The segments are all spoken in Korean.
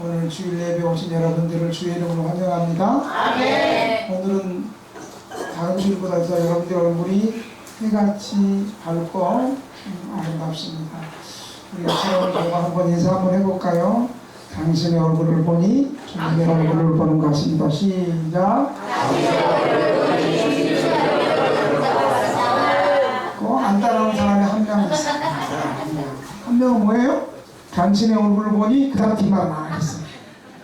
오늘 주일 예배 오신 여러분들을 주의 이름으로 환영합니다. 아멘. 오늘은 다른 주일보다 더 여러분들 얼굴이 해같이 밝고 아름답습니다. 우리 새로운 결과 한번 인사 한번 해볼까요? 당신의 얼굴을 보니 주님의 얼굴을 보는 것입니다. 시작. 안 따라오는 사람이 한 명 있습니다. 한 명은 뭐예요? 당신의 얼굴을 보니 그 다음 뒷말은 안 하겠습니다.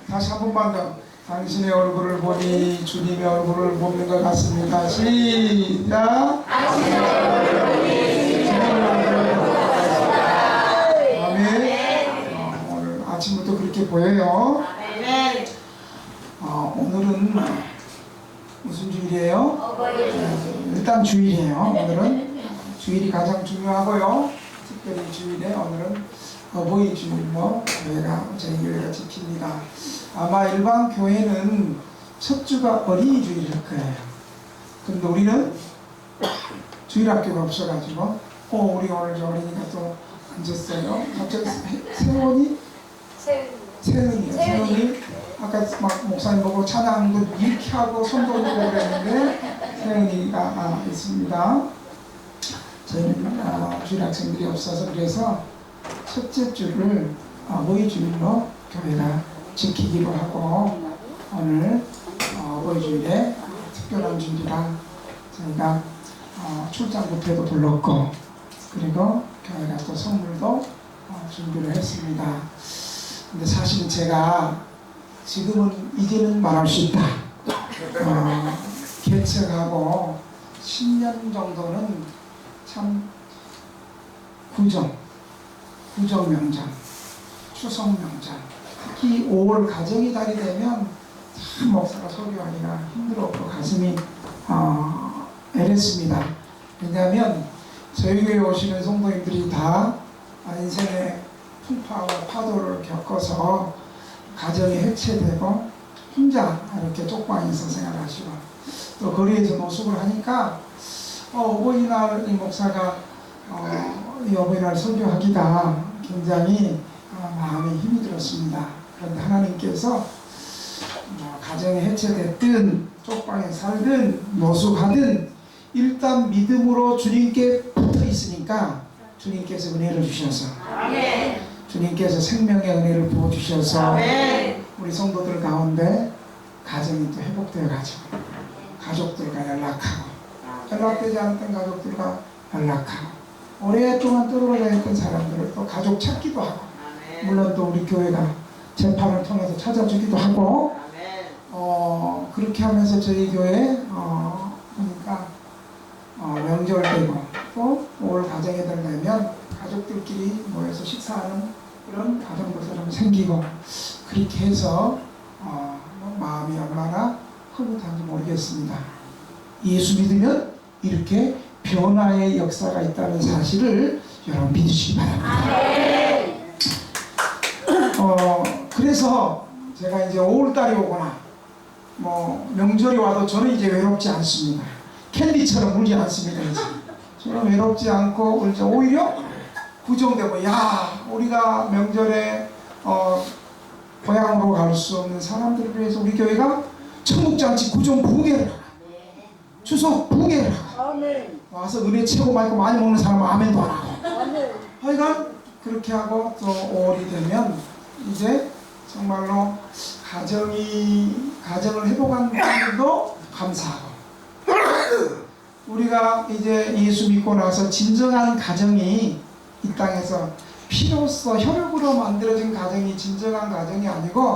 다시 한 번만 더. 당신의 얼굴을 보니 주님의 얼굴을 보는 것 같습니다. 시작. 당신의 얼굴을 보니 주님의 얼굴을 보는 것 같습니다. 아멘. 오늘 아침부터 그렇게 보여요. 아멘. 오늘은 무슨 주일이에요? 일단 주일이에요. 오늘은 주일이 가장 중요하고요. 특별히 주일에 오늘은 어버이 주일로 저희 교회가 지킵니다. 아마 일반 교회는 첫 주가 어린이 주일일 거예요. 근데 우리는 주일학교가 없어가지고 우리 오늘 저 어린이가 또 앉았어요. 갑자기 세은이 아까 막 목사님 보고 찬양도 이렇게 하고 손도 들고 그랬는데 세은이가 있습니다. 저희는 주일 학생들이 없어서 그래서 첫째 주를 어버이 주일로 교회가 지키기로 하고 오늘 어버이 주일에 특별한 주일이라 저희가 출장 뷔페도 불렀고 그리고 교회가 또 선물도 준비를 했습니다. 근데 사실 제가 지금은 이제는 말할 수 있다. 개척하고 10년 정도는 참 구정 명절, 추석 명절, 특히 5월 가정의 달이 되면 참 목사가 설교하기가 힘들었고 가슴이 애랬습니다. 왜냐하면 저희 교회 오시는 성도님들이 다 인생의 풍파와 파도를 겪어서 가정이 해체되고 혼자 이렇게 쪽방에서 생활하시고 또 거리에서 노숙을 하니까 어버이날 이 목사가 이 어버이날 설교하기가 굉장히 마음에 힘이 들었습니다. 그런데 하나님께서 가정이 해체됐든 쪽방에 살든 노숙하든 일단 믿음으로 주님께 붙어 있으니까 주님께서 은혜를 주셔서 아멘. 주님께서 생명의 은혜를 부어주셔서 아멘. 우리 성도들 가운데 가정이 또 회복되어 가지고 가족들과 연락되지 않았던 가족들과 연락하고 오랫동안 떨어져 있던 사람들을 또 가족 찾기도 하고 물론 또 우리 교회가 재판을 통해서 찾아주기도 하고 그렇게 하면서 저희 교회 보니까 명절 되고 또 올 가정에 되면 가족들끼리 모여서 식사하는 그런 가정들도 좀 생기고 그렇게 해서 마음이 얼마나 흐뭇한지 모르겠습니다. 예수 믿으면 이렇게 변화의 역사가 있다는 사실을 여러분 믿으시기 바랍니다. 그래서 제가 이제 5월달이 오거나 명절이 와도 저는 이제 외롭지 않습니다. 캔디처럼 울지 않습니다. 이제. 저는 외롭지 않고 이제 오히려 구정되고 우리가 명절에 고향으로 갈 수 없는 사람들을 위해서 우리 교회가 청국장치 구정 부흥회를 추석 부흥회를 와서 은혜 채고 말고 많이 먹는 사람은 아멘도 안 하고 하여간 그렇게 하고 또 5월이 되면 이제 정말로 가정을 회복한 분들도 감사하고 우리가 이제 예수 믿고 나서 진정한 가정이 이 땅에서 피로써 혈육으로 만들어진 가정이 진정한 가정이 아니고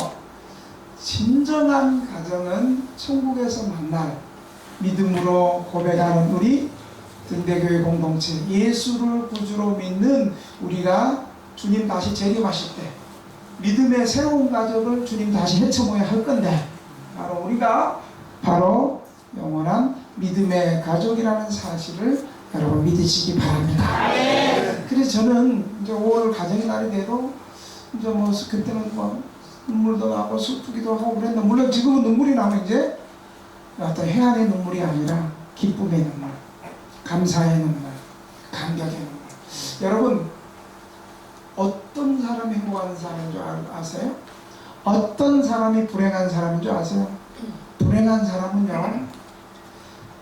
진정한 가정은 천국에서 만날 믿음으로 고백하는 우리 등대교회 공동체 예수를 구주로 믿는 우리가 주님 다시 재림하실 때 믿음의 새로운 가족을 주님 다시 헤쳐모야 할 건데 우리가 바로 영원한 믿음의 가족이라는 사실을 여러분 믿으시기 바랍니다. 그래서 저는 이제 5월 가정의 날이 돼도 이제 그때는 눈물도 나고 슬프기도 하고 그랬는데 물론 지금은 눈물이 나면 이제 어떤 해안의 눈물이 아니라 기쁨의 눈물, 감사의 눈물, 감격의 눈물. 여러분 어떤 사람이 행복한 사람인 줄 아세요? 어떤 사람이 불행한 사람인 줄 아세요? 불행한 사람은요,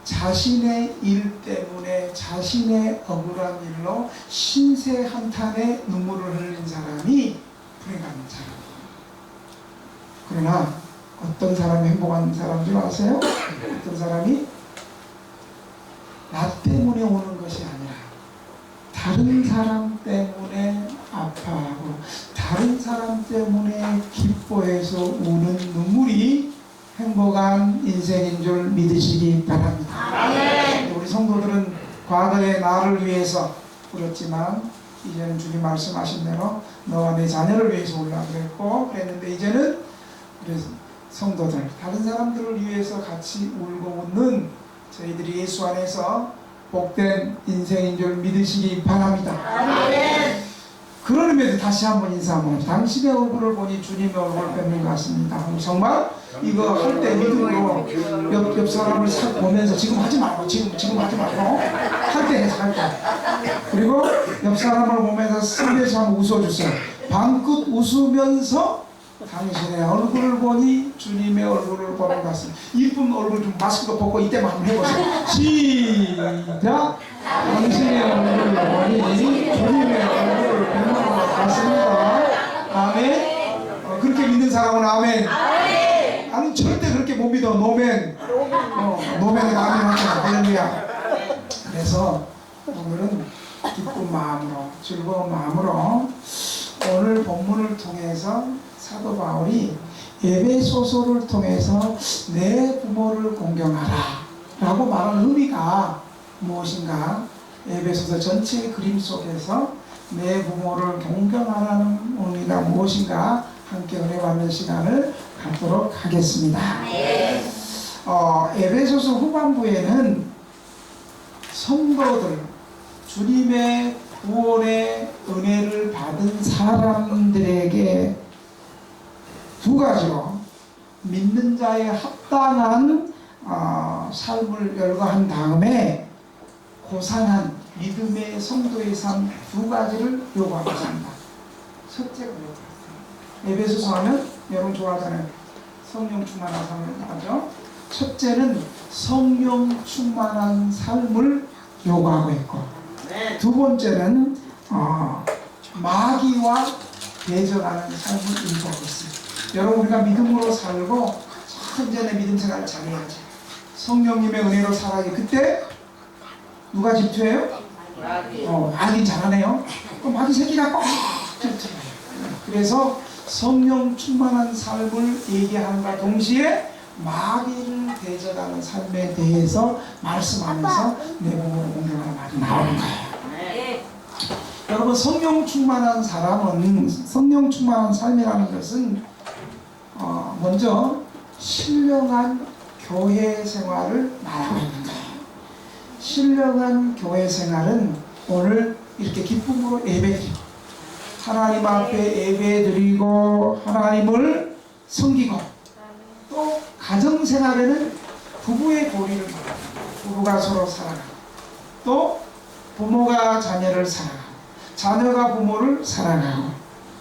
자신의 일 때문에 자신의 억울한 일로 신세 한탄의 눈물을 흘린 사람이 불행한 사람이에요. 그러나 어떤 사람이 행복한 사람인 줄 아세요? 어떤 사람이 나 때문에 오는 것이 아니라 다른 사람 때문에 아파하고 다른 사람 때문에 기뻐해서 우는 눈물이 행복한 인생인 줄 믿으시기 바랍니다. 아멘. 우리 성도들은 과거에 나를 위해서 울었지만 이제는 주님 말씀하신 대로 너와 내 자녀를 위해서 울라 그랬고 그랬는데 이제는 우리 성도들 다른 사람들을 위해서 같이 울고 웃는 저희들이 예수 안에서 복된 인생인 줄 믿으시기 바랍니다. 아멘. 그런 의미에서 다시 한번 인사 한번 합니다. 당신의 얼굴을 보니 주님의 얼굴을 뵙는 것 같습니다. 정말 이거 할 때 믿음으로 옆 사람을 싹 보면서 지금 하지 말고 지금 하지 말고 할 때 해서 할 때. 그리고 옆 사람을 보면서 스며서 한번 웃어주세요. 방긋 웃으면서 당신의 얼굴을 보니 주님의 얼굴을 보는 것 같습니다. 이쁜 얼굴 좀 마스크도 벗고 이때만 한번 해보세요. 시작! 당신의 얼굴을 보니 주님의 얼굴을 보는 것 같습니다. 아멘. 그렇게 믿는 사람은 아멘. 나는 절대 그렇게 못 믿어. 노멘. 노멘은 아멘 하잖아. 할렐루야. 그래서 오늘은 기쁜 마음으로 즐거운 마음으로 오늘 본문을 통해서 사도 바울이 에베소서를 통해서 내 부모를 공경하라 라고 말한 의미가 무엇인가, 에베소서 전체의 그림 속에서 내 부모를 공경하라는 의미가 무엇인가 함께 은혜받는 시간을 갖도록 하겠습니다. 에베소서 후반부에는 성도들, 주님의 구원의 은혜를 받은 사람들에게 두 가지로 믿는 자의 합당한 삶을 열거한 다음에 고상한 믿음의 성도의 삶 두 가지를 요구하고자 합니다. 첫째가 에베소서 하면 여러분 좋아하잖아요. 성령 충만한 삶을 하죠. 첫째는 성령 충만한 삶을 요구하고 있고, 두 번째는 마귀와 대적하는 삶을 요구하고 있습니다. 여러분, 우리가 믿음으로 살고 천전의 믿음 생활을 잘해야지. 성령님의 은혜로 살아야지. 그때 누가 집투해요? 마귀 잘하네요. 그럼 마귀 새끼가 꼭 집투해요. 그래서 성령 충만한 삶을 얘기하는과 동시에 마귀를 대적하는 삶에 대해서 말씀하면서 내 몸으로 공경하는 말이 나오는 거예요. 여러분, 성령 충만한 사람은, 성령 충만한 삶이라는 것은 먼저 신령한 교회 생활을 말하고 있는 거예요. 신령한 교회 생활은 오늘 이렇게 기쁨으로 예배드리고 하나님 앞에 예배드리고 하나님을 섬기고, 또 가정생활에는 부부의 도리를 말하고 부부가 서로 사랑하고, 또 부모가 자녀를 사랑하고 자녀가 부모를 사랑하고,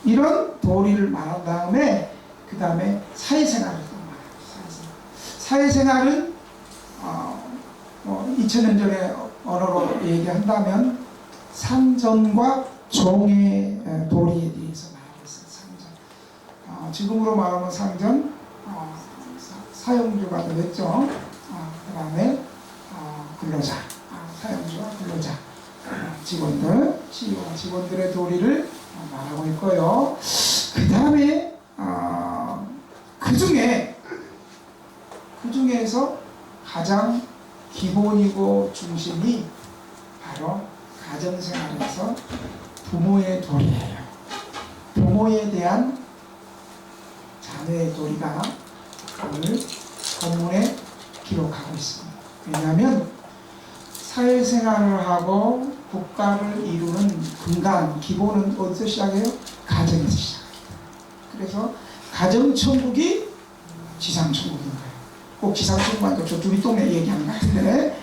이런 도리를 말한 다음에 그 다음에 사회생활을 또 말합니다. 사회생활은 2000년 전의 언어로 얘기한다면 상전과 종의 도리에 대해서 말하고 있어요. 상전. 지금으로 말하면 상전, 사용주가 되겠죠. 그 다음에 근로자, 사용주와 근로자, 직원들, CEO와 직원들의 도리를 말하고 있고요. 그 다음에 그 중에서 가장 기본이고 중심이 바로 가정생활에서 부모의 도리예요. 부모에 대한 자녀의 도리가 오늘 본문에 기록하고 있습니다. 왜냐하면 사회생활을 하고 국가를 이루는 근간, 기본은 어디서 시작해요? 가정에서 시작합니다. 그래서 가정천국이 지상천국인 거예요. 꼭 지상천국하니까 저쪽 윗동네 얘기하는 것 같은데,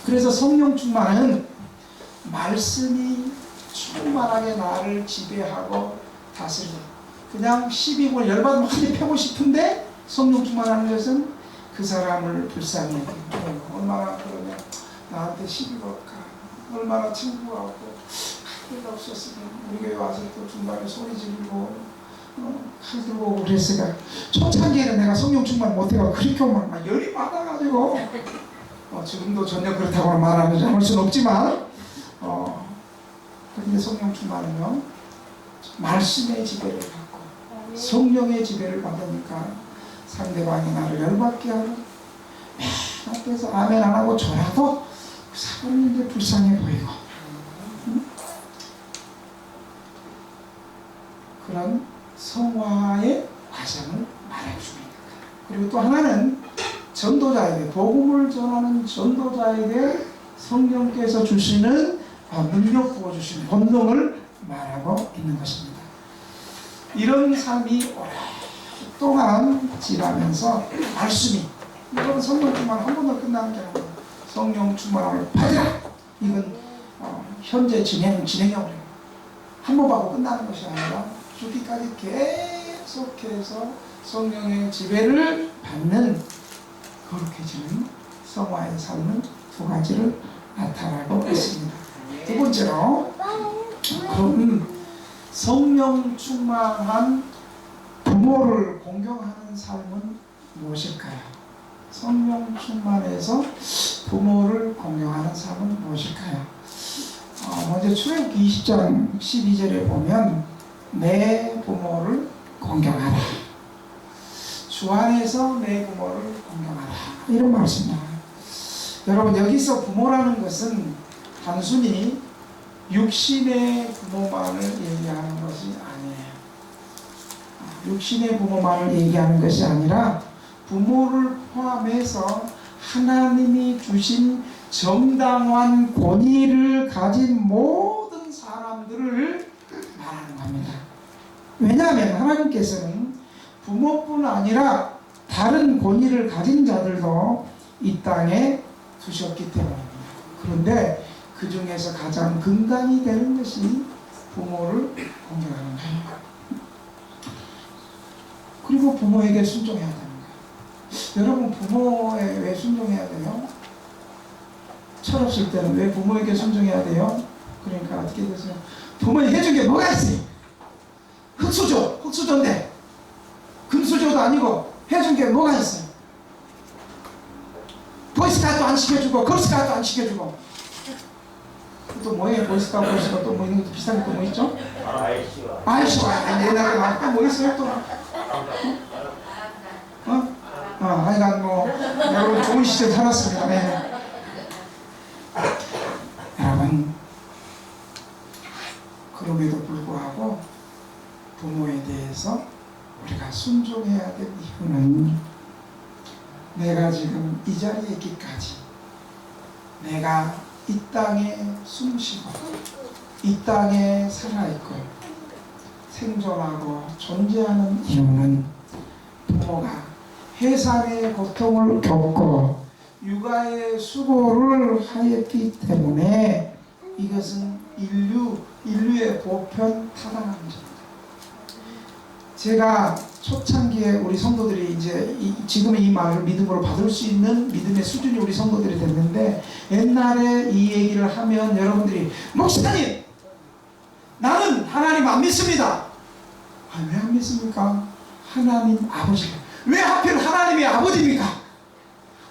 그래서 성령 충만은 말씀이 충만하게 나를 지배하고 다스리는, 그냥 시비고 열받으면 한대 패고 싶은데 성령 충만하는 것은 그 사람을 불쌍히 여기고 얼마나 그러냐 나한테 시비 걸까 얼마나 친구하고 할 데가 없었으면 우리 교회 와서 또 중간에 소리 지르고 칼 들고 오고 그랬으니까 초창기에는 내가 성령 충만 못해가 그렇게 오면 막 열이 많아가지고 지금도 전혀 그렇다고 말하면 수는 없지만 그런데 성령 충만은요 말씀의 지배를 받고 성령의 지배를 받으니까 상대방이 나를 열받게 하고 맨 앞에서 아멘 안 하고 저라도 그 사람이 이제 불쌍해 보이고 그런 성화의 과정을 말해줍니다. 그리고 또 하나는 전도자에게 복음을 전하는 전도자에게 성령께서 주시는 능력 부어주시는 본능을 말하고 있는 것입니다. 이런 삶이 오랫동안 지나면서 말씀이 이건 성령 충만 한 번도 끝나는 게 아니에요. 성령 충만을 받으라. 이건 현재 진행형이에요. 한 번 받고 끝나는 것이 아니라 죽기까지 계속해서 성령의 지배를 받는 거룩해지는 성화의 삶은 두 가지를 나타나고 있습니다. 두 번째로 그럼 성령 충만한 부모를 공경하는 삶은 무엇일까요? 성령 충만해서 부모를 공경하는 삶은 무엇일까요? 먼저 출애굽기 20장 12절에 보면 내 부모를 공경하라. 주 안에서 내 부모를 공경하라. 이런 말씀입니다. 여러분 여기서 부모라는 것은 단순히 육신의 부모만을 얘기하는 것이 아니에요. 육신의 부모만을 얘기하는 것이 아니라 부모를 포함해서 하나님이 주신 정당한 권위를 가진 모든 사람들을 말하는 겁니다. 왜냐하면 하나님께서는 부모뿐 아니라 다른 권위를 가진 자들도 이 땅에 두셨기 때문입니다. 그런데 그 중에서 가장 근간이 되는 것이 부모를 공경하는 거예요. 그리고 부모에게 순종해야 되는 거예요. 여러분 부모에 왜 순종해야 돼요? 철없을 때는 왜 부모에게 순종해야 돼요? 그러니까 어떻게 되세요? 부모에 해준 게 뭐가 있어요? 흙수저, 흙수저인데 금수저도 아니고 해준 게 뭐가 있어요? 보이스카우트 안 시켜주고 걸스카우트 안 시켜주고 또 뭐예요? 보이스카우트, 걸스카우트 또 뭐 있는 것도 비슷한 게 또 뭐 있죠? 아이씨와 옛날에 또 뭐 있어요? 또 하여간 뭐 여러분 좋은 시절 살았습니다. 네. 여러분 그럼에도 불구하고 부모에 대해서 우리가 순종해야 될 이유는 내가 지금 이 자리에 있기까지 내가 이 땅에 숨쉬고 이 땅에 살아있고 생존하고 존재하는 이유는 부모가 해산의 고통을 겪고 육아의 수고를 하였기 때문에 이것은 인류의 보편 타당한 문제입니다. 제가 초창기에 우리 성도들이 이제 지금의 이 말을 믿음으로 받을 수 있는 믿음의 수준이 우리 성도들이 됐는데 옛날에 이 얘기를 하면 여러분들이 목사님 나는 하나님 안 믿습니다. 왜 안 믿습니까? 하나님 아버지가 왜 하필 하나님이 아버지입니까?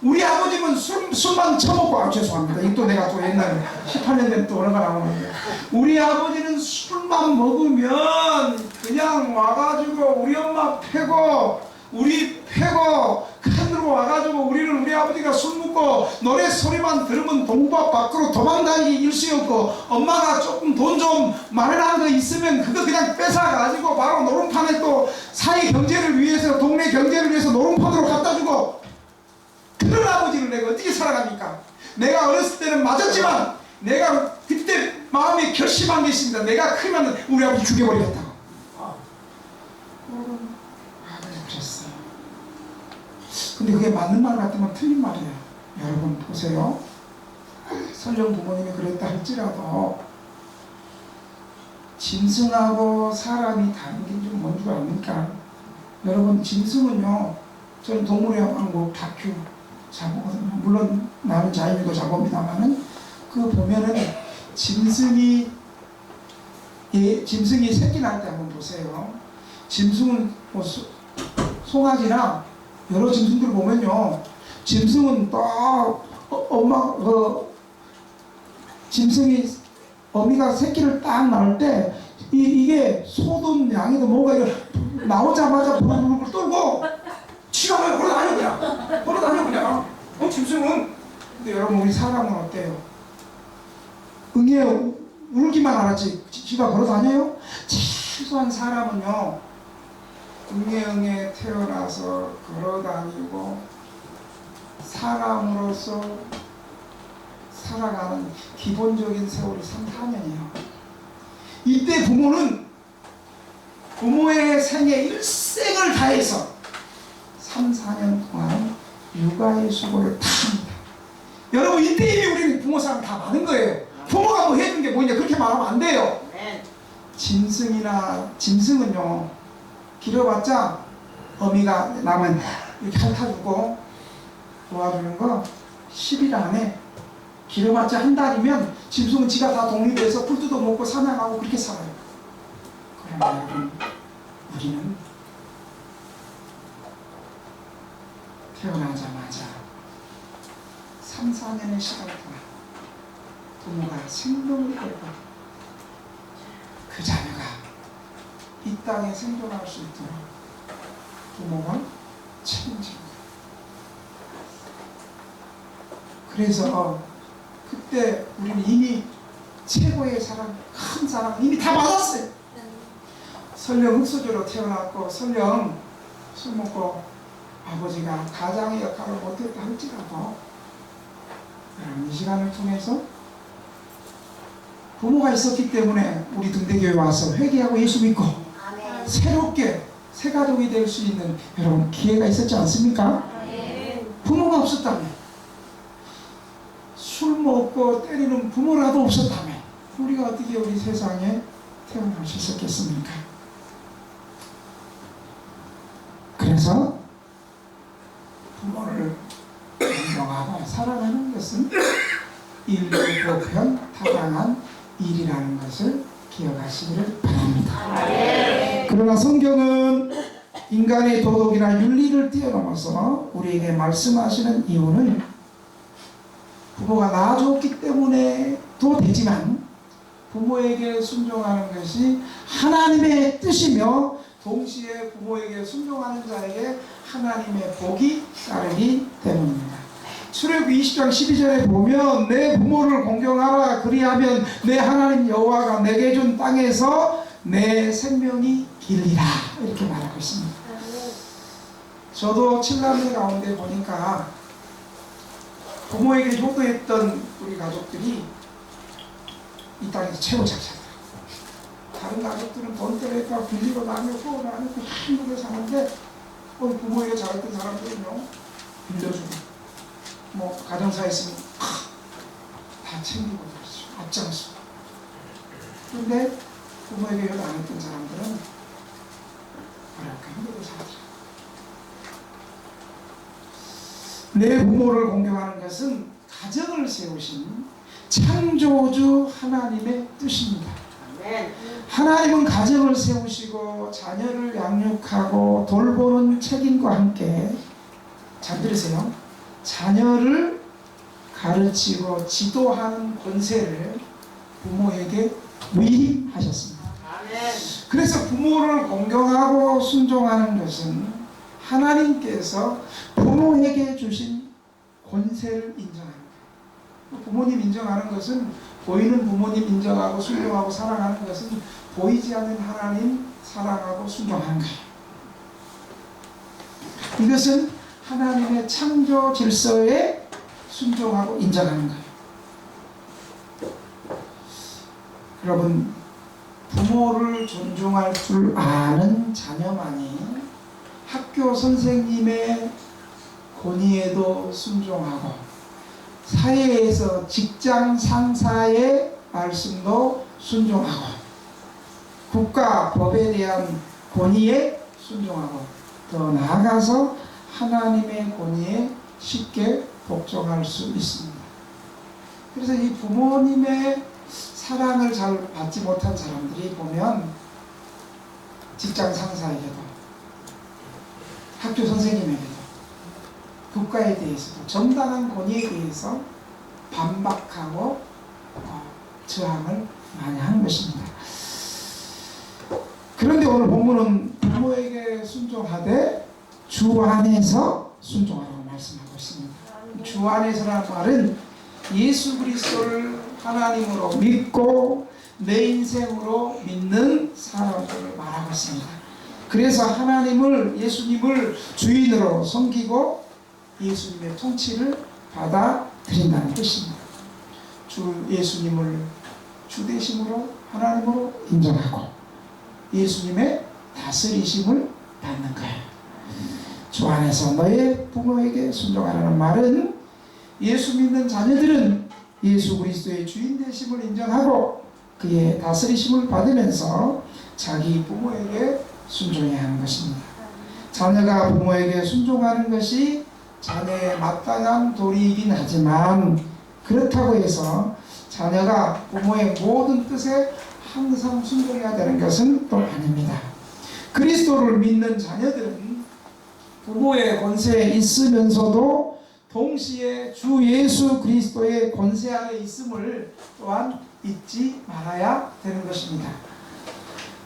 우리 아버지는 술만 처먹고 죄송합니다. 이또 내가 또 옛날에 18년 된 또 언어가 나오는데 우리 아버지는 술만 먹으면 그냥 와가지고 우리 엄마 패고 우리 패고 칼 들고 와가지고 우리 아버지가 술 먹고 노래 소리만 들으면 동밥 밖으로 도망다니기 일쑤였고 엄마가 조금 돈 좀 마련한 거 있으면 그거 그냥 뺏어가지고 바로 노름판에 또 사회 경제를 위해서 동네 경제를 위해서 노름판으로 갖다 주고 그런 아버지를 내가 어떻게 살아갑니까? 내가 어렸을 때는 맞았지만 내가 그때 마음에 결심한 게 있습니다. 내가 크면 우리 아버지 죽여버리겠다고. 그랬어요. 근데 그게 맞는 말 같으면 틀린 말이에요. 여러분 보세요. 설령 부모님이 그랬다 할지라도 짐승하고 사람이 다른 게 좀 뭔 줄 압니까? 여러분, 짐승은요, 저는 동물의 왕국 다큐 잘 보거든요. 물론 나는 자연도 잘 봅니다만은 그 보면은 짐승이 새끼 날 때 한번 보세요. 짐승은 뭐 송아지나 여러 짐승들 보면요, 짐승은 딱 짐승이 어미가 새끼를 딱 낳을 때 이게 소든 양이든 뭐가 나오자마자 부르르 떨고 지가 그냥 걸어다녀 그냥 걸어다녀 그냥 짐승은. 근데 여러분, 우리 사람은 어때요? 응애 울기만 알았지 지가 걸어다녀요? 최소한 사람은요, 응애 태어나서 걸어다니고 사람으로서 살아가는 기본적인 세월이 3, 4년이에요. 이때 부모는 부모의 생애 일생을 다해서 3, 4년 동안 육아의 수고를 다 합니다. 여러분, 이때 이미 우리 부모 사람 다 많은 거예요. 부모가 뭐 해준 게 뭐냐 그렇게 말하면 안 돼요. 짐승은요, 길어봤자 어미가 남은 이렇게 핥아주고 도와주는 거 10일 안에, 길어봤자 한 달이면 짐승은 지가 다 독립해서 풀 뜯어 먹고 사냥하고 그렇게 살아요. 그러나 여러분, 우리는 태어나자마자 3, 4년의 시간 동안 부모가 생명을 걸고 그 자녀가 이 땅에 생존할 수 있도록 부모가 책임집니다. 그래서 그때 우리는 이미 최고의 사랑, 큰 사랑 이미 다 받았어요. 설령 흙수저로 태어났고 설령 술 먹고 아버지가 가장의 역할을 못했다 할지라도, 이 시간을 통해서 부모가 있었기 때문에 우리 등대교회 와서 회개하고 예수 믿고 새롭게 새 가족이 될 수 있는 여러분 기회가 있었지 않습니까? 부모가 없었다면, 술 먹고 때리는 부모라도 없었다면 우리가 어떻게 우리 세상에 태어날 수 있었겠습니까? 그래서 부모를 존경하고 사랑하는 것은 인류보편 타당한 일이라는 것을 기억하시기를 바랍니다. 그러나 성경은 인간의 도덕이나 윤리를 뛰어넘어서 우리에게 말씀하시는 이유는 부모가 낳아줬기 때문에도 되지만 부모에게 순종하는 것이 하나님의 뜻이며 동시에 부모에게 순종하는 자에게 하나님의 복이 따르기 때문입니다. 출애굽기 20장 12절에 보면 내 부모를 공경하라 그리하면 내 하나님 여호와가 내게 준 땅에서 내 생명이 길리라 이렇게 말하고 있습니다. 저도 7남매 가운데 보니까 부모에게 효도했던 우리 가족들이 이 땅에서 최고 잘 살아요. 다른 가족들은 돈 때문에 빌리고 나누고 힘들게 사는데 부모에게 잘했던 사람들은요, 빌려주고 뭐 가정사에 있으면 다 챙기고 그렇죠. 앞장서고. 그런데 부모에게 효도 안 했던 사람들은 어렵게 힘들게 살더라. 내 부모를 공경하는 것은 가정을 세우신 창조주 하나님의 뜻입니다. 하나님은 가정을 세우시고 자녀를 양육하고 돌보는 책임과 함께, 잘 들으세요, 자녀를 가르치고 지도하는 권세를 부모에게 위임하셨습니다. 그래서 부모를 공경하고 순종하는 것은 하나님께서 부모에게 주신 권세를 인정합니다. 부모님 인정하는 것은, 보이는 부모님 인정하고 순종하고 사랑하는 것은 보이지 않는 하나님 사랑하고 순종하는 거예요. 이것은 하나님의 창조 질서에 순종하고 인정하는 거예요. 여러분, 부모를 존중할 줄 아는 자녀만이 학교 선생님의 권위에도 순종하고 사회에서 직장 상사의 말씀도 순종하고 국가 법에 대한 권위에 순종하고 더 나아가서 하나님의 권위에 쉽게 복종할 수 있습니다. 그래서 이 부모님의 사랑을 잘 받지 못한 사람들이 보면 직장 상사에게도 학교 선생님에게도 국가에 대해서도 정당한 권위에 대해서 반박하고 저항을 많이 하는 것입니다. 그런데 오늘 본문은 부모에게 순종하되 주 안에서 순종하라고 말씀하고 있습니다. 주 안에서라는 말은 예수 그리스도를 하나님으로 믿고 내 인생으로 믿는 사람들을 말하고 있습니다. 그래서 하나님을, 예수님을 주인으로 섬기고 예수님의 통치를 받아들인다는 것입니다. 주 예수님을 주 되심으로 하나님으로 인정하고 예수님의 다스리심을 받는 거예요. 주 안에서 너의 부모에게 순종하라는 말은 예수 믿는 자녀들은 예수 그리스도의 주인 되심을 인정하고 그의 다스리심을 받으면서 자기 부모에게 순종해야 하는 것입니다. 자녀가 부모에게 순종하는 것이 자녀의 마땅한 도리이긴 하지만 그렇다고 해서 자녀가 부모의 모든 뜻에 항상 순종해야 되는 것은 또 아닙니다. 그리스도를 믿는 자녀들은 부모의 권세에 있으면서도 동시에 주 예수 그리스도의 권세 아래 있음을 또한 잊지 말아야 되는 것입니다.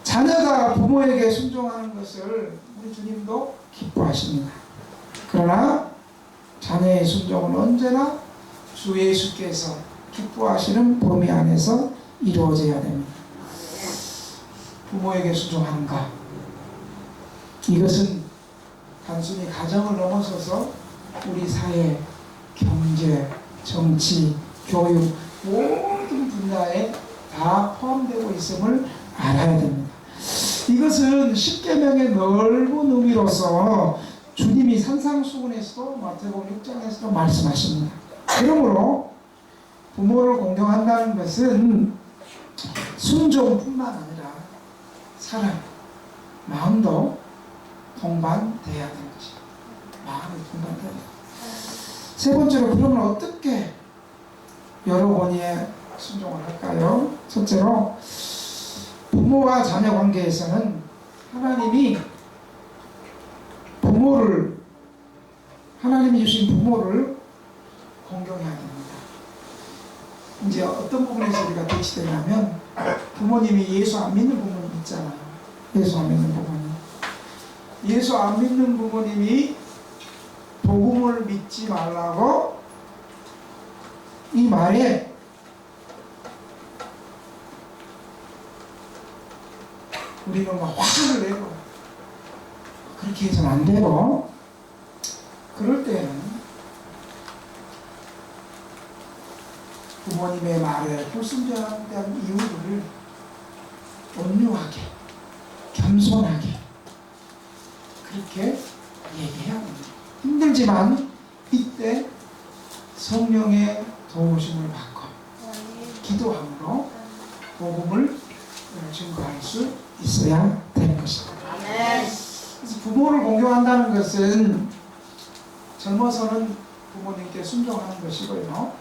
자녀가 부모에게 순종하는 것을 우리 주님도 기뻐하십니다. 그러나 자녀의 순종은 언제나 주 예수께서 기뻐하시는 범위 안에서 이루어져야 됩니다. 부모에게 순종하는가? 이것은 단순히 가정을 넘어서서 우리 사회, 경제, 정치, 교육 모든 분야에 다 포함되고 있음을 알아야 됩니다. 이것은 십계명의 넓은 의미로서 주님이 산상수훈에서도 마태복음 6장에서도 말씀하십니다. 그러므로 부모를 공경한다는 것은 순종뿐만 아니라 사랑, 마음도 동반돼야 되는 것입니다. 마음이 동반돼야 됩니다. 세 번째로 그러면 어떻게 여러 권위에 순종을 할까요? 첫째로 부모와 자녀 관계에서는 하나님이 주신 부모를 공경해야 됩니다. 이제 어떤 부분에서 우리가 대치되냐면 부모님이 예수 안 믿는 부모님 있잖아요. 예수 안 믿는 부모님. 예수 안 믿는 부모님이 복음을 믿지 말라고 이 말에 우리는 막 화를 내고 그렇게 해서는 안 되고 그럴 때는 부모님의 말에 불순종한 이유를 온유하게 겸손하게 그렇게 얘기해야 합니다. 힘들지만 이때 성령의 도우심을 받고 기도함으로 복음을 증거할 수 있어야 되는 것입니다. 그래서 부모를 공경한다는 것은 젊어서는 부모님께 순종하는 것이고요.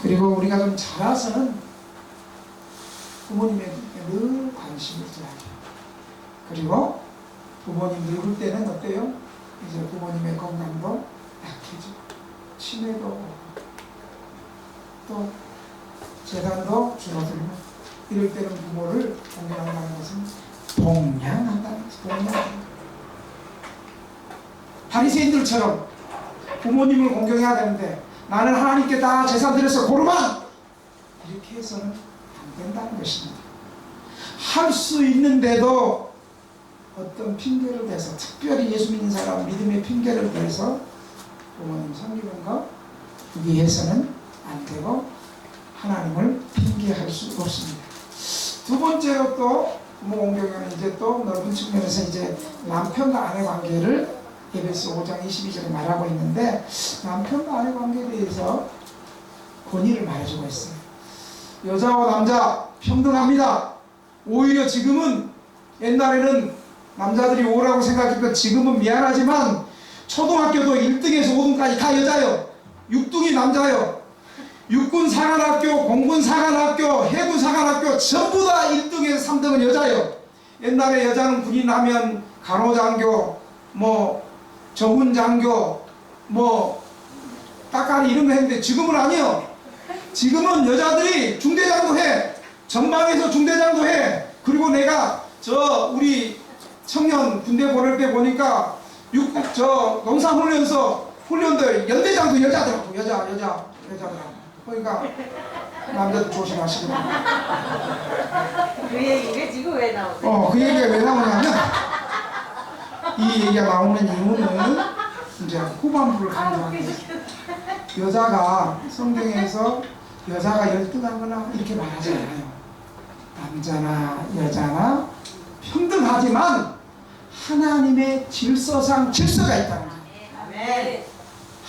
그리고 우리가 좀 자라서는 부모님에게 늘 관심을 줘야 돼요. 그리고 부모님 늙을 때는 어때요? 이제 부모님의 건강도 약해지고 치매도 오고 또 재산도 줄어들고 이럴 때는 부모를 공경한다는 것은 봉양한다는 것이 봉양. 바리새인들처럼 부모님을 공경해야 되는데 나는 하나님께 다 재산 드려서 고르만 이렇게 해서는 안 된다는 것입니다. 할 수 있는데도 어떤 핑계를 대서 특별히 예수 믿는 사람 믿음의 핑계를 대서 부모님 섬기는 것 위해서는 안 되고 하나님을 핑계할 수 없습니다. 두 번째로 또 부모 공경은 이제 또 넓은 측면에서 이제 남편과 아내 관계를 에베소 5장 22절에 말하고 있는데 남편과 아내 관계에 대해서 권위를 말해주고 있어요. 여자와 남자 평등합니다. 오히려 지금은 옛날에는 남자들이 오라고 생각했던 지금은 미안하지만 초등학교도 1등에서 5등까지 다 여자요. 6등이 남자요. 육군 사관학교, 공군 사관학교, 해군 사관학교 전부 다 1등에서 3등은 여자요. 옛날에 여자는 군인 하면 간호장교, 뭐 정훈장교, 뭐 따까리 이런 거 했는데 지금은 아니요. 지금은 여자들이 중대장도 해. 전방에서 중대장도 해. 그리고 내가 우리 청년 군대 보낼 때 보니까 농사훈련소 훈련도 연대장도 여자더라고. 여자더라고. 그러니까 남자들 조심하시고. 그 얘기가 지금 왜 나오세요? 그 얘기가 왜 나오냐면 이 얘기가 나오는 이유는 이제 후반부를 강조합니다. 여자가 성경에서 여자가 열등하거나 이렇게 말하지 않아요. 남자나 여자나 평등하지만 하나님의 질서상 질서가 있다는 거예요.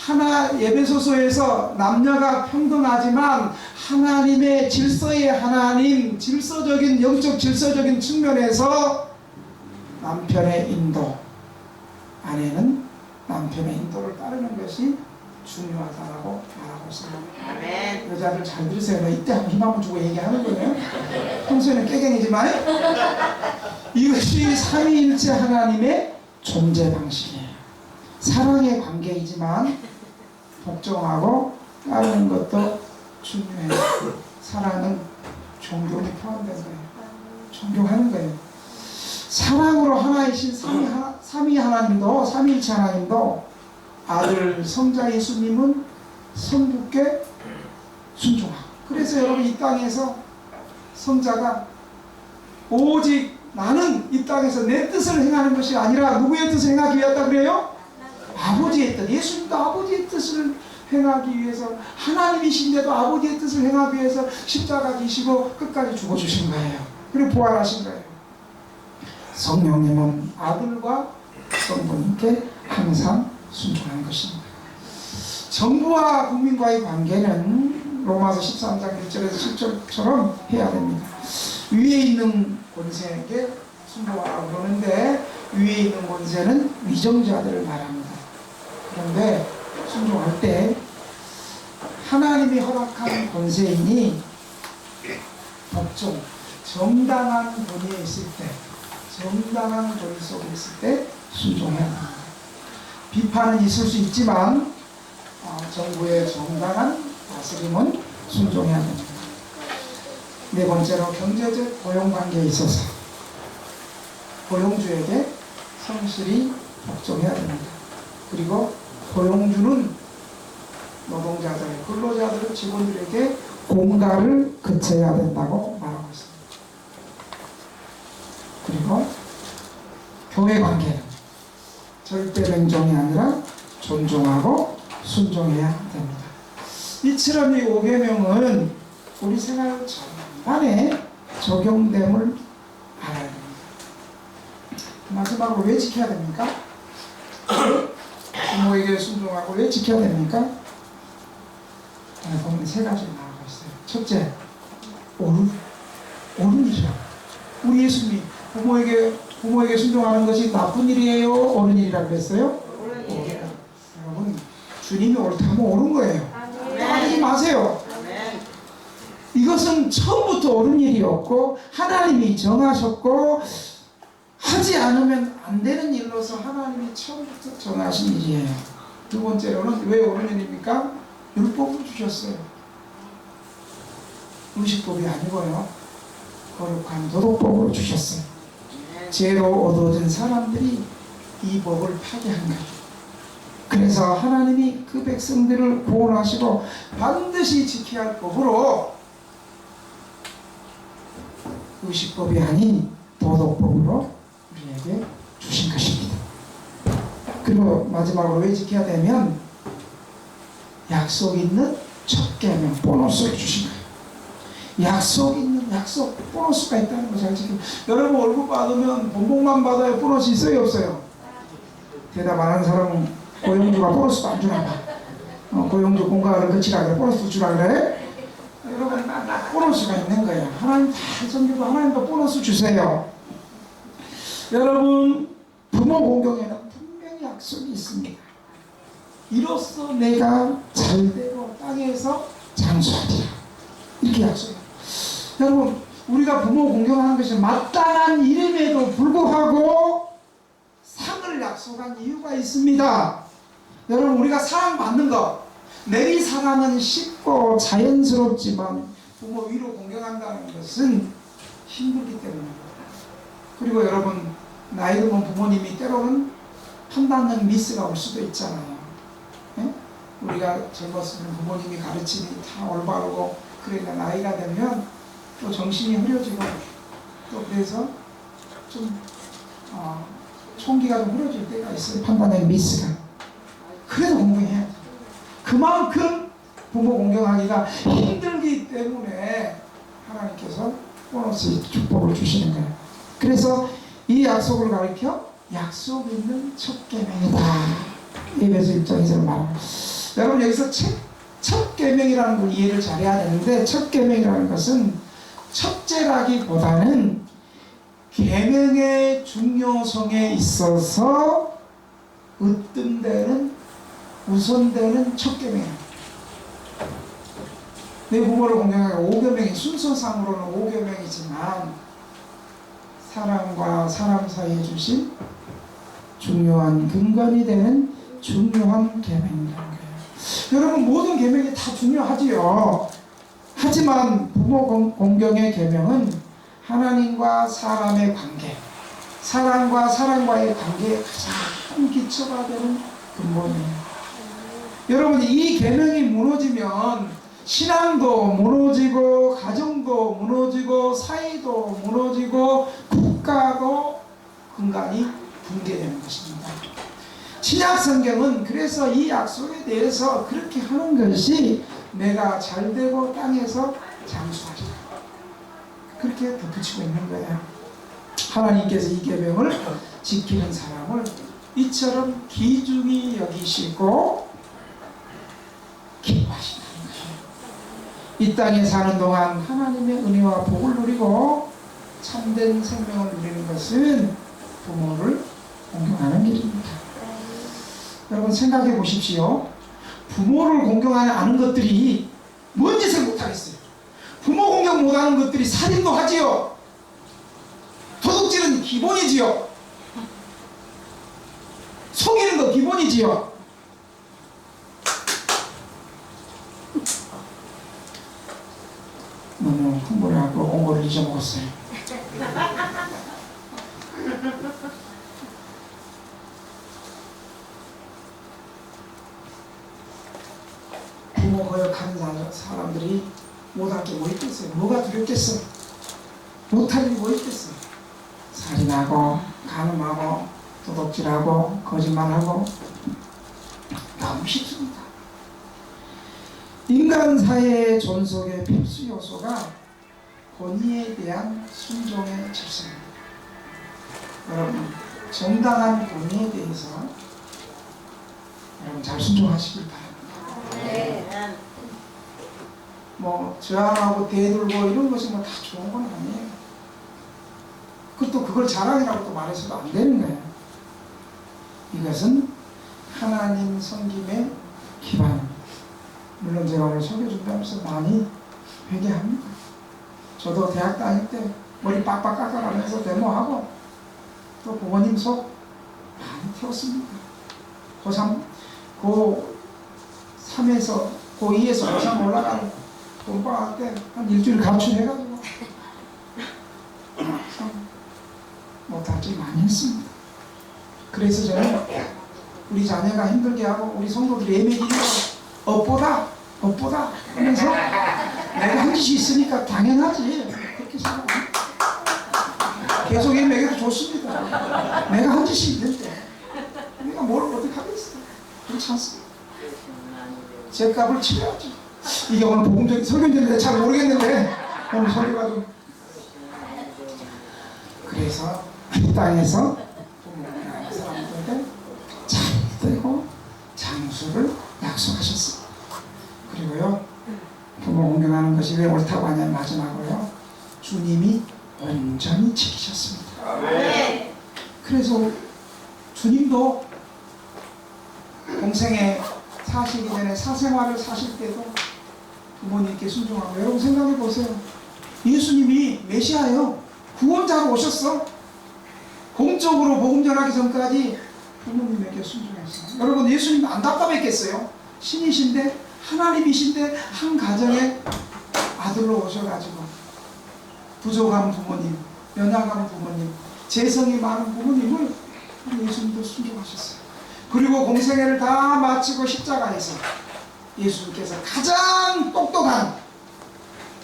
아멘. 에베소서에서 남녀가 평등하지만 하나님의 질서의 하나님, 질서적인 영적 질서적인 측면에서 남편의 인도, 아내는 남편의 인도를 따르는 것이 중요하다고 말하고 있습니다. 아멘. 여자들 잘 들으세요. 나 이때 한번 힘 한번 주고 얘기하는 거예요. 평소에는 깨갱이지만 이것이 삼위일체 하나님의 존재 방식이에요. 사랑의 관계이지만 복종하고 따르는 것도 중요해요. 사랑은 존경이 포함된 거예요. 존경하는 거예요. 사랑으로 하나이신 삼위 하나님도, 삼위일체 하나님도 아들 성자 예수님은 성부께 순종하고. 그래서 여러분 이 땅에서 성자가 오직 나는 이 땅에서 내 뜻을 행하는 것이 아니라 누구의 뜻을 행하기 위하다 그래요? 아버지의 뜻. 예수님도 아버지의 뜻을 행하기 위해서, 하나님이신데도 아버지의 뜻을 행하기 위해서 십자가 지시고 끝까지 죽어주신 거예요. 그리고 부활하신 거예요. 성령님은 아들과 성부님께 항상 순종하는 것입니다. 정부와 국민과의 관계는 로마서 13장 1절에서 7절처럼 해야 됩니다. 위에 있는 권세에게 순종하라고 그러는데 위에 있는 권세는 위정자들을 말합니다. 그런데 순종할 때 하나님이 허락한 권세이니 복종, 정당한 권위에 있을 때, 정당한 권위 속에 있을 때 순종해야 합니다. 비판은 있을 수 있지만 정부의 정당한 다스림은 순종해야 됩니다. 네 번째로 경제적 고용관계에 있어서 고용주에게 성실히 복종해야 됩니다. 그리고 고용주는 노동자들, 근로자들, 직원들에게 공가를 그쳐야 된다고 말하고 있습니다. 그리고 교회 관계는 절대 냉정이 아니라 존중하고 순종해야 됩니다. 이처럼 이 5계명은 우리 생활 전반에 적용됨을 알아야 됩니다. 마지막으로 왜 지켜야 됩니까? 부모에게 순종하고 왜 지켜야 됩니까? 보면 세 가지로 나오고 있어요. 첫째, 옳은 일이죠. 우리 예수님이 부모에게 순종하는 것이 나쁜 일이에요? 옳은 일이라고 그랬어요? 여러분, 주님이 옳다면 옳은 거예요. 따르지 마세요. 이것은 처음부터 옳은 일이었고 하나님이 정하셨고 하지 않으면 안 되는 일로서 하나님이 처음부터 정하신 일이에요. 두 번째로는 왜 옳은 일입니까? 율법을 주셨어요. 의식법이 아니고요. 거룩한 도덕법을 주셨어요. 죄로 얻어진 사람들이 이 법을 파괴한 거예요. 그래서 하나님이 그 백성들을 구원하시고 반드시 지켜야 할 법으로 의식법이 아닌 도덕법으로 우리에게 주신 것입니다. 그리고 마지막으로 왜 지켜야 되면 약속 있는 첫 계명 보너스를 주신 거예요. 약속 있는 보너스가 있다는 거 잘 지키고. 여러분 월급 받으면 본봉만 받아요? 보너스 있어요 없어요? 대답 안 하는 사람은 고용주가 보너스도 안 주나 봐. 고용주 공가를 거치라 그래. 보너스 주라 그래. 여러분 보너스가 있는 거예요. 하나님 잘 섬기고 하나님도 보너스 주세요. 여러분 부모 공경에는 분명히 약속이 있습니다. 이로써 내가 잘되고 땅에서 장수하리라. 이렇게 약속해요. 여러분 우리가 부모 공경하는 것이 마땅한 일임에도 불구하고 상을 약속한 이유가 있습니다. 여러분 우리가 사랑받는 것, 내리 사랑은 쉽고 자연스럽지만 부모 위로 공경한다는 것은 힘들기 때문입니다. 그리고 여러분 나이 들면 부모님이 때로는 판단력 미스가 올 수도 있잖아요. 예? 우리가 젊었을 때 부모님이 가르침이 다 올바르고 그러니까 나이가 되면 또 정신이 흐려지고 또 그래서 좀 총기가 좀 흐려질 때가 있어요. 판단력 미스가. 그래도 공경해야죠. 그만큼 부모 공경하기가 힘들기 때문에 하나님께서 보너스 축복을 주시는 거예요. 그래서 이 약속을 가리켜 약속 있는 첫 계명이다. 에베소 1장에서 말합니다. 여러분 여기서 첫 계명이라는 걸 이해를 잘해야 되는데 첫 계명이라는 것은 첫째라기보다는 계명의 중요성에 있어서 으뜸되는 우선되는 첫 계명입니다. 내 부모를 공경하기 5계명이 순서상으로는 5계명이지만 사람과 사람 사이에 주신 중요한 근간이 되는 중요한 계명이라는 거예요. 여러분 모든 계명이 다 중요하지요. 하지만 부모 공경의 계명은 하나님과 사람의 관계, 사람과 사람과의 관계에 가장 기초가 되는 근본이에요. 여러분 이 계명이 무너지면 신앙도 무너지고 가정도 무너지고 사회도 무너지고 국가도 근간이 붕괴되는 것입니다. 신약 성경은 그래서 이 약속에 대해서 그렇게 하는 것이 내가 잘되고 땅에서 장수하리라 그렇게 덧붙이고 있는 거예요. 하나님께서 이 계명을 지키는 사람을 이처럼 귀중히 여기시고 기뻐하신다는 거예요. 이 땅에 사는 동안 하나님의 은혜와 복을 누리고 참된 생명을 누리는 것은 부모를 공경하는 길입니다. 여러분 생각해 보십시오. 부모를 공경하는 것들이 뭔 짓을 못하겠어요. 부모 공경 못하는 것들이 살인도 하지요. 도둑질은 기본이지요. 속이는 거 기본이지요. 너무 흥분해갖고 공부를 잊어먹었어요. 부모 거역하는 사람들이 못할 게 뭐 있겠어요? 뭐가 두렵겠어요? 못할 일이 뭐 있겠어요? 살인하고 간음하고 도둑질하고 거짓말하고 너무 쉽습니다. 인간 사회의 존속의 필수 요소가 권위에 대한 순종의 질서입니다. 여러분 정당한 권위에 대해서 여러분 잘 순종하시길 바랍니다. 네. 뭐 저항하고 대들고 이런 것이 뭐 다 좋은 건 아니에요. 그것도 그걸 자랑이라고 또 말해서도 안 되는 거예요. 이것은 하나님 섬김의 기반입니다. 물론 제가 오늘 설교 준비하면서 많이 회개합니다. 저도 대학 다닐 때 머리 빡빡 깎아가면서 데모하고 또 부모님 속 많이 태웠습니다. 고3, 고3에서 고2에서 고3 올라가는 본방학 때 한 일주일 가출해가지고 참 못할 게 많이 했습니다. 그래서 저는 우리 자녀가 힘들게 하고 우리 성도들이 예매기는 업보다 하면서 내가 한 짓이 있으니까 당연하지 그렇게 생각합니다. 계속 예매기도 좋습니다. 내가 한 짓이 있는데 내가 뭘 어떻게 하겠어. 그렇지 않습니다. 제 값을 치러야죠. 이게 오늘 복음적인 설교인지 잘 모르겠는데 오늘 설교가 좀 그래서 이 땅에서 사람들에게 잘되고 장수를 약속하셨습니다. 그리고요 부모 공경하는 것이 왜 옳다고 하냐면 마지막으로요. 주님이 온전히 지키셨습니다. 아멘. 그래서 주님도 공생에 사시기 전에 사생활을 사실 때도 부모님께 순종하고, 여러분 생각해 보세요. 예수님이 메시아예요. 구원자로 오셨어. 공적으로 복음 전하기 전까지 부모님에게 순종했어요. 여러분 예수님 안 답답했겠어요? 신이신데, 하나님이신데 한 가정에 아들로 오셔가지고 부족한 부모님, 연약한 부모님, 재성이 많은 부모님을 예수님도 순종하셨어요. 그리고 공생애를 다 마치고 십자가에서 예수님께서 가장 똑똑한,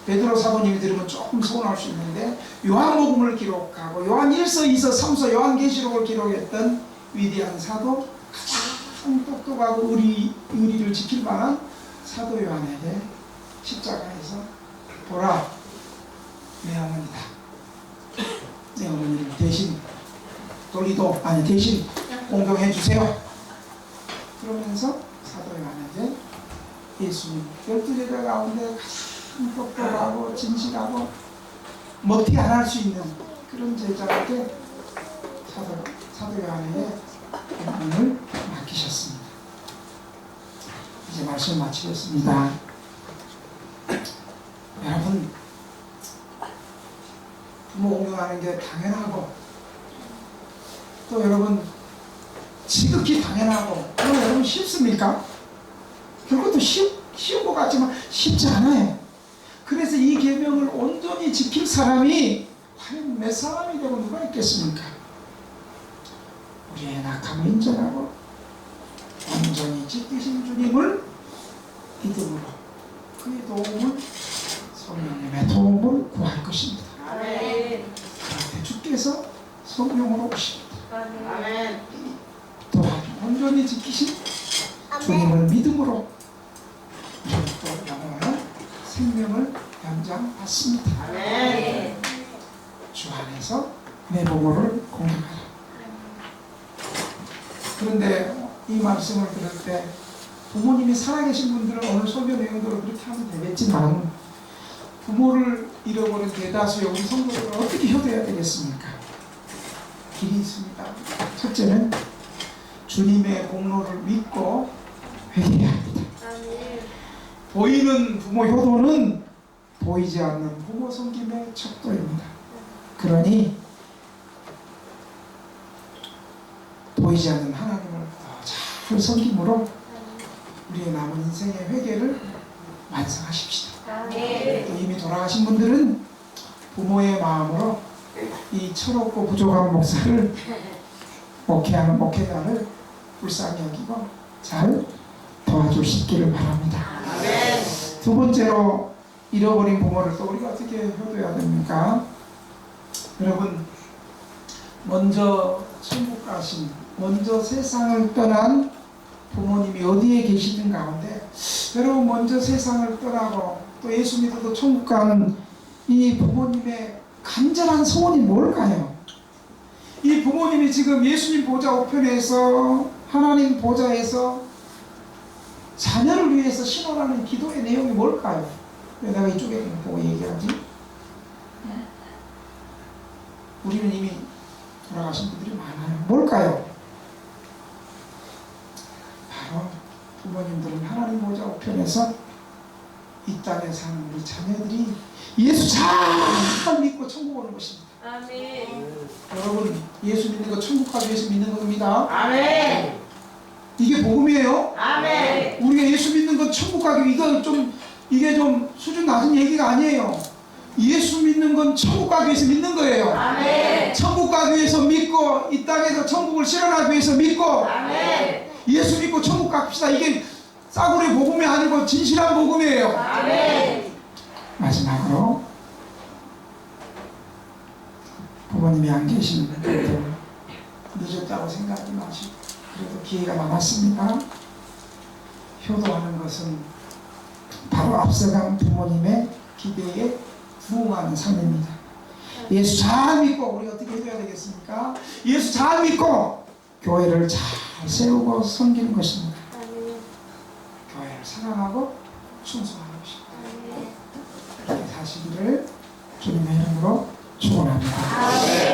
베드로 사도님이 들으면 조금 서운할 수 있는데, 요한복음을 기록하고 요한 1서, 2서, 3서, 요한계시록을 기록했던 위대한 사도, 가장 똑똑하고 의리를 지킬 만한 사도 요한에게 십자가에서 보라, 내 어머니다. 내 어머니를 대신 대신 공경해 주세요. 그러면서 사도 요한에게 예수님 12제자 가운데 가장 똑똑하고 진실하고 먹튀 안 할 수 있는 그런 제자에게 사도 요한에게 공경을 맡기셨습니다. 이제 말씀 마치겠습니다. 여러분, 부모 공경하는 게 당연하고, 또 여러분 지극히 당연하고, 그럼 여러분 쉽습니까? 그것도 쉬운 것 같지만 쉽지 않아요. 그래서 이 계명을 온전히 지킬 사람이 과연 몇 사람이 되고 누가 있겠습니까? 우리의 낙함을 인정하고 온전히 지키신 주님을 믿음으로 그의 도움을, 성령님의 도움을 구할 것입니다. 아멘. 그런데 주께서 성령으로 오십니다. 아멘. 또한 온전히 지키신 주님을 믿음으로 우리는 또 영원한 생명을 연장받습니다. 아멘. 주 안에서 내 보고를 공경하라. 그런데 이 말씀을 들을 때 부모님이 살아계신 분들은 오늘 설교 내용대로 그렇게 하면 되겠지만, 부모를 잃어버린 대다수의 우리 성도들은 어떻게 효도해야 되겠습니까? 길이 있습니다. 첫째는 주님의 공로를 믿고 회개해야 합니다. 보이는 부모 효도는 보이지 않는 부모 섬김의 척도입니다. 그러니 보이지 않는 하나님을 더 잘 섬김으로 우리의 남은 인생의 회개를 완성하십시다. 또 이미 돌아가신 분들은 부모의 마음으로 이 철없고 부족한 목사를 목회하는 목회자를 불쌍히 여기고 잘 도와주시기를 바랍니다. 두 번째로, 잃어버린 부모를 또 우리가 어떻게 효도해야 됩니까? 여러분, 먼저 천국 가신, 먼저 세상을 떠난 부모님이 어디에 계시든 가운데, 여러분 먼저 세상을 떠나고 또 예수 믿어도 천국 가는 이 부모님의 간절한 소원이 뭘까요? 이 부모님이 지금 예수님 보좌 우편에서, 하나님 보좌에서 자녀를 위해서 신원하는 기도의 내용이 뭘까요? 왜 내가 이쪽에 보고 얘기하지? 우리는 이미 돌아가신 분들이 많아요. 뭘까요? 바로 부모님들은 하나님 보좌 우편에서 이 땅에 사는 우리 자녀들이 예수 잘 믿고 천국 오는 것입니다. 아멘. 여러분, 예수 믿는 거 천국 가기 위해서 믿는 겁니다. 아멘. 이게 복음이에요. 아멘. 우리가 예수 믿는 건 천국 가기, 이게 좀 수준 낮은 얘기가 아니에요. 예수 믿는 건 천국 가기 위해서 믿는 거예요. 아멘. 천국 가기 위해서 믿고, 이 땅에서 천국을 실현하기 위해서 믿고, 아멘. 예수 믿고 천국 갑시다. 이게 싸구려 복음이 아니고 진실한 복음이에요. 아멘. 마지막으로, 부모님이 안 계시는 분들 늦었다고 생각하지 마시고, 그래도 기회가 남았습니다. 효도하는 것은 바로 앞서간 부모님의 기대에 부응하는 삶입니다. 예수 잘 믿고, 우리 어떻게 해줘야 되겠습니까? 예수 잘 믿고 교회를 잘 세우고 섬기는 것입니다. 교회를 사랑하고 충성하는 것입니다. 하시기를 주님의 이름으로 축원합니다.